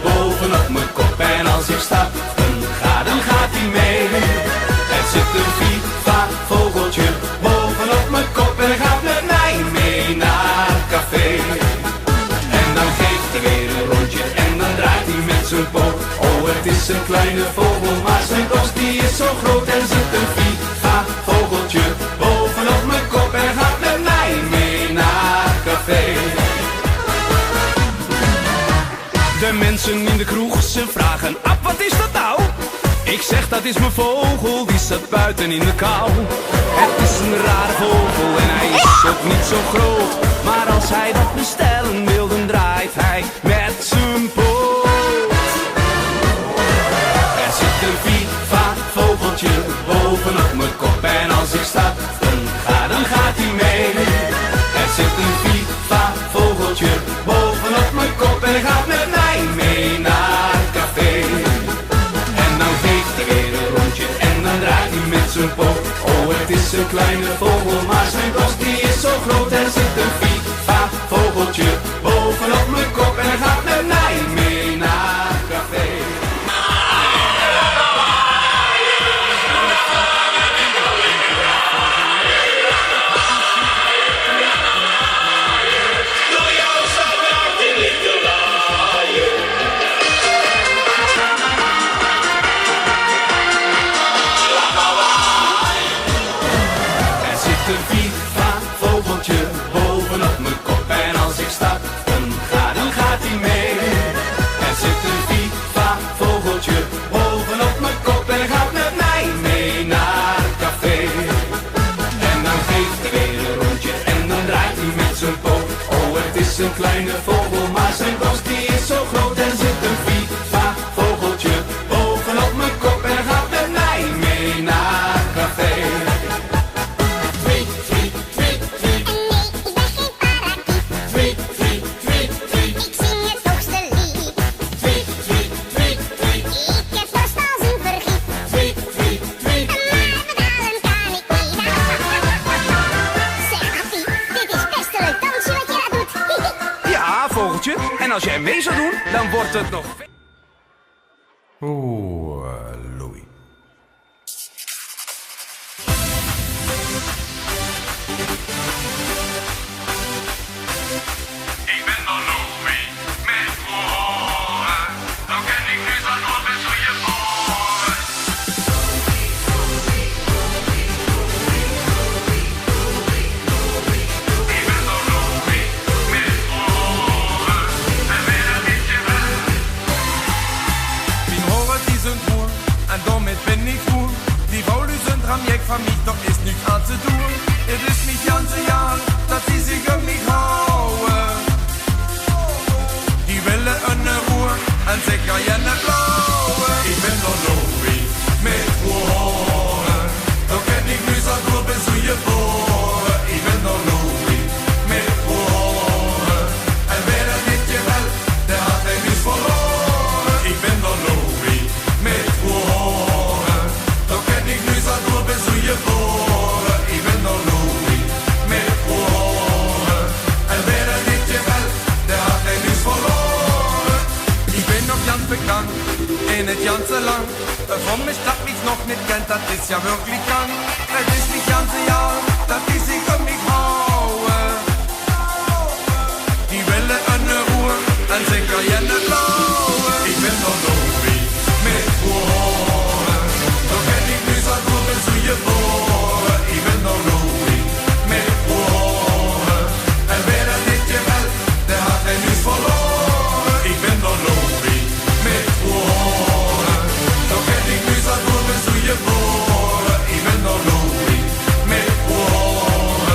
Bovenop mijn kop en als ik stap, dan gaat hij mee. Er zit een FIFA-vogeltje bovenop mijn kop en gaat met mij mee naar het café. En dan geeft hij weer een rondje en dan draait hij met zijn poot. Oh, het is een kleine vogel, maar zijn borst die is zo groot. Er zit een FIFA-vogeltje bovenop mijn kop en gaat met mij mee naar het café. De mensen in de kroeg, ze vragen, ap, wat is dat nou? Ik zeg, dat is mijn vogel, die staat buiten in de kou. Het is een rare vogel en hij is ook niet zo groot. Maar als hij dat bestellen wil, dan draait hij met zijn poot. Er zit een FIFA-vogeltje bovenop mijn kop en als ik stap, dan gaat hij mee. Er zit een FIFA-vogeltje bovenop mijn kop en gaat met mij mee naar het café. En dan geeft hij weer een rondje en dan draait hij met zijn poot. Oh, het is een kleine vogel, maar zijn borst die is zo groot. Er zit een FIFA-vogeltje bovenop mijn kop en hij gaat met mij mee naar het café. Bovenop mijn kop en als ik stap, dan gaat hij mee. Er zit een FIFA-vogeltje bovenop mijn kop en gaat met mij mee naar het café. En dan geeft hij weer een rondje en dan draait hij met zijn poot. Oh, het is een kleine vogel, maar zijn borst die is zo groot. Er zit een FIFA-vogeltje bovenop mijn kop en gaat met mij mee naar het café. En als jij mee zou doen, dan wordt het nog... Oeh, Louis. Ik ben dan Louis, met woorden. Dan ken ik nu dan nog best wel je boren. Ik ben dan Louis, met woorden. En weer een liedje wel. Mijn horen die zijn moer, en damit bin ich froh. Die Wolle sind am Jeck von mich, doch ist nichts anzutun. Es ist mich ganze Jahr, dass sie sich um mich hauen. Die Welle in der Ruhe, ein Säcker in der Blaue. Ich bin doch Louis, mit Wohren. Doch kenn ich nicht so nur bis zu geboren. Ich bin doch Louis, mit Wohren. En wer das nicht gefällt, der hat den nicht verloren. Ich bin doch Louis, mit Wohren. Doch kenn ich nicht so nur bis zu geboren. Ich bin doch Louis, mit Wohren. En wer das nicht gefällt, der hat den nicht verloren. Ich bin noch ganz bekannt, in het ganze Land. Von mir Stadt mich noch nicht kennt, das ist ja wirklich krank. Es ist mich ganze Jahr, dass die sich um mich hauen. Die Welle in der Ruhe, ein Säcker in der Blaue. Ich bin doch Louis, mit Wohren. Doch kenn ich nicht so nur bis zu geboren. Ich bin doch Louis, mit Wohren. En wer das nicht gefällt, der hat den nicht verloren. Ich bin doch Louis, mit Wohren. Doch kenn ich nicht so nur bis zu geboren. Ich bin doch Louis, mit Wohren.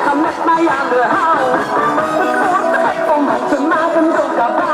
ga met mij aan de haal. Het wordt te gek om te maken zo'n kabaal.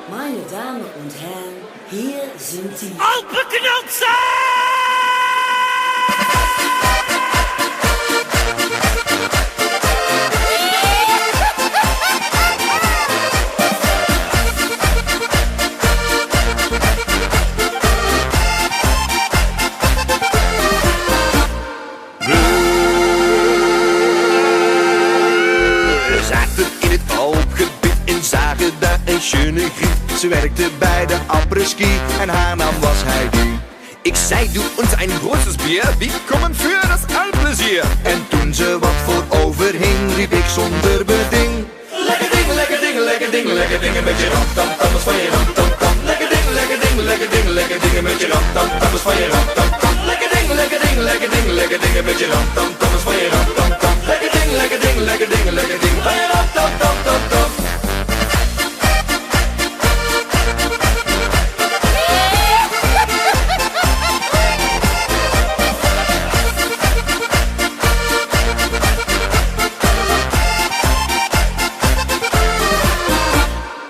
Meine Damen und Herren, hier sind die Alpenknutsen! We zaten in het Alpgebied en zagen daar een schöne griet. Ze werkte bij de apres-ski en haar naam was Heidi. Ik zei, doe ons een großes Bier, wir kommen für das Alplezier. En toen ze wat voorover hing, riep ik zonder beding: Lekker ding, lekker ding, lekker ding, lekker ding, met je ram tam tam, van je ram tam tam. Lekker ding, lekker ding, lekker ding, lekker ding, met je ram tam tam, van je ram tam tam. Lekker ding, lekker ding, lekker ding, lekker ding, met je ram tam tam, van je ram tam tam. Lekker ding, lekker ding, lekker ding, lekker ding, van je ram tam tam tam tam.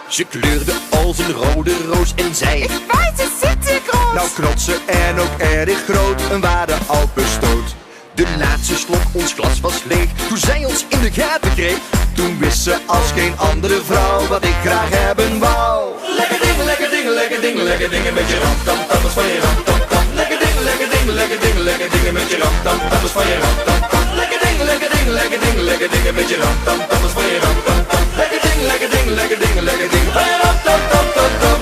Ze kleurde als een rode roos en zei: Ik weet het, Citycross. nou knotsen en ook erg groot, een ware Alpenstoot. De laatste slok, ons glas was leeg, toen zij ons in de gaten kreeg. Toen wist ze als geen andere vrouw wat ik graag hebben wou. Lekker ding, lekker ding, lekker ding, lekker ding, met je ram tam tam, van je ram tam tam. Lekker ding, lekker ding, lekker ding, lekker ding, met je ram tam tam, van je ram tam tam. Lekker ding, lekker ding, lekker ding, lekker ding, met je ram tam tam, van je ram tam tam. Lekker ding, lekker ding, lekker ding, lekker ding, van je ram tam tam tam tam.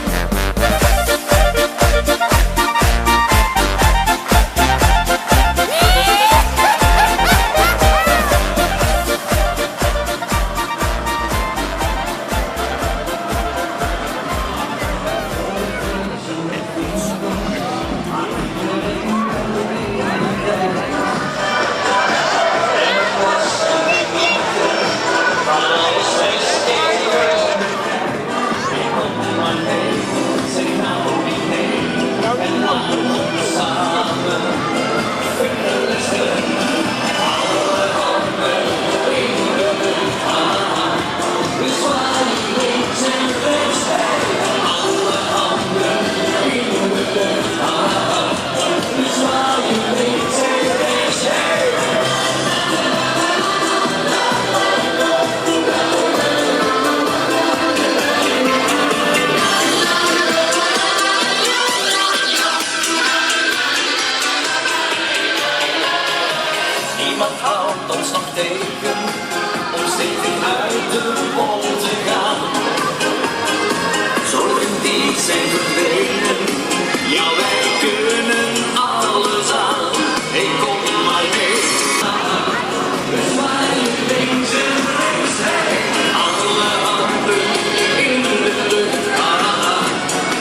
Niemand houdt ons nog tegen om stevig uit de bol te gaan. Zorgen die zijn verdwenen, ja wij kunnen alles aan. Hey, kom maar mee. We zwaaien links en rechts, hey. Alle handen in de lucht, ah.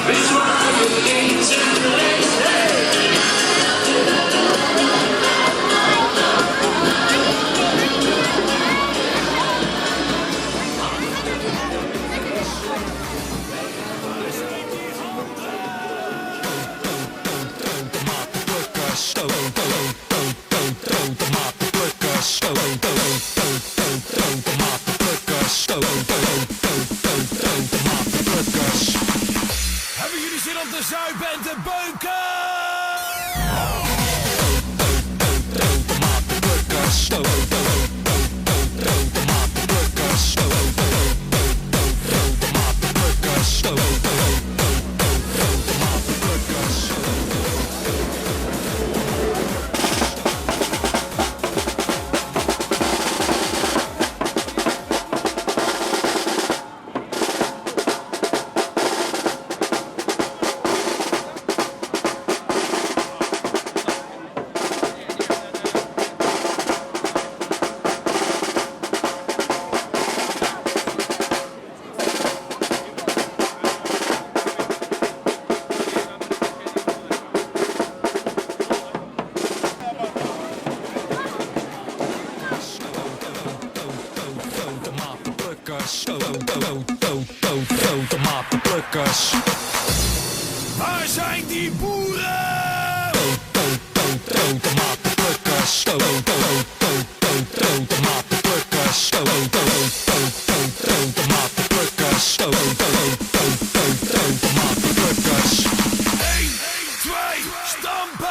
We zwaaien links en rechts, hey. tomatenplukkers. Tomatenplukkers. Hebben jullie zin om de zuipen te beuken? Tomatenplukkers. Tomatenplukkers. Tomatenplukkers. Waar zijn die boeren? Tomatenplukkers. Tomatenplukkers. Tomatenplukkers. Tomatenplukkers. 1, 2, stampen!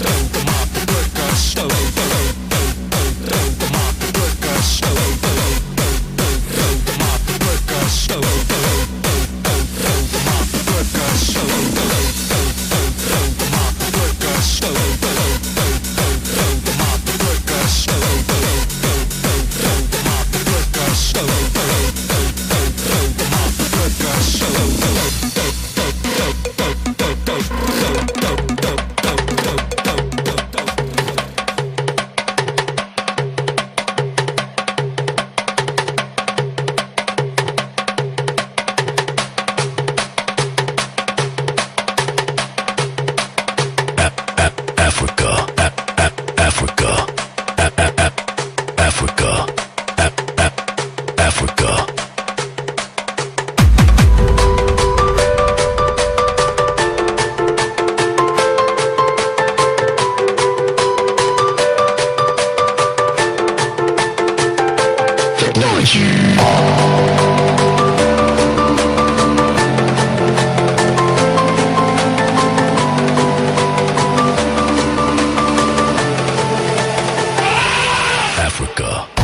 Tomatenplukkers. Tomatenplukkers. Africa.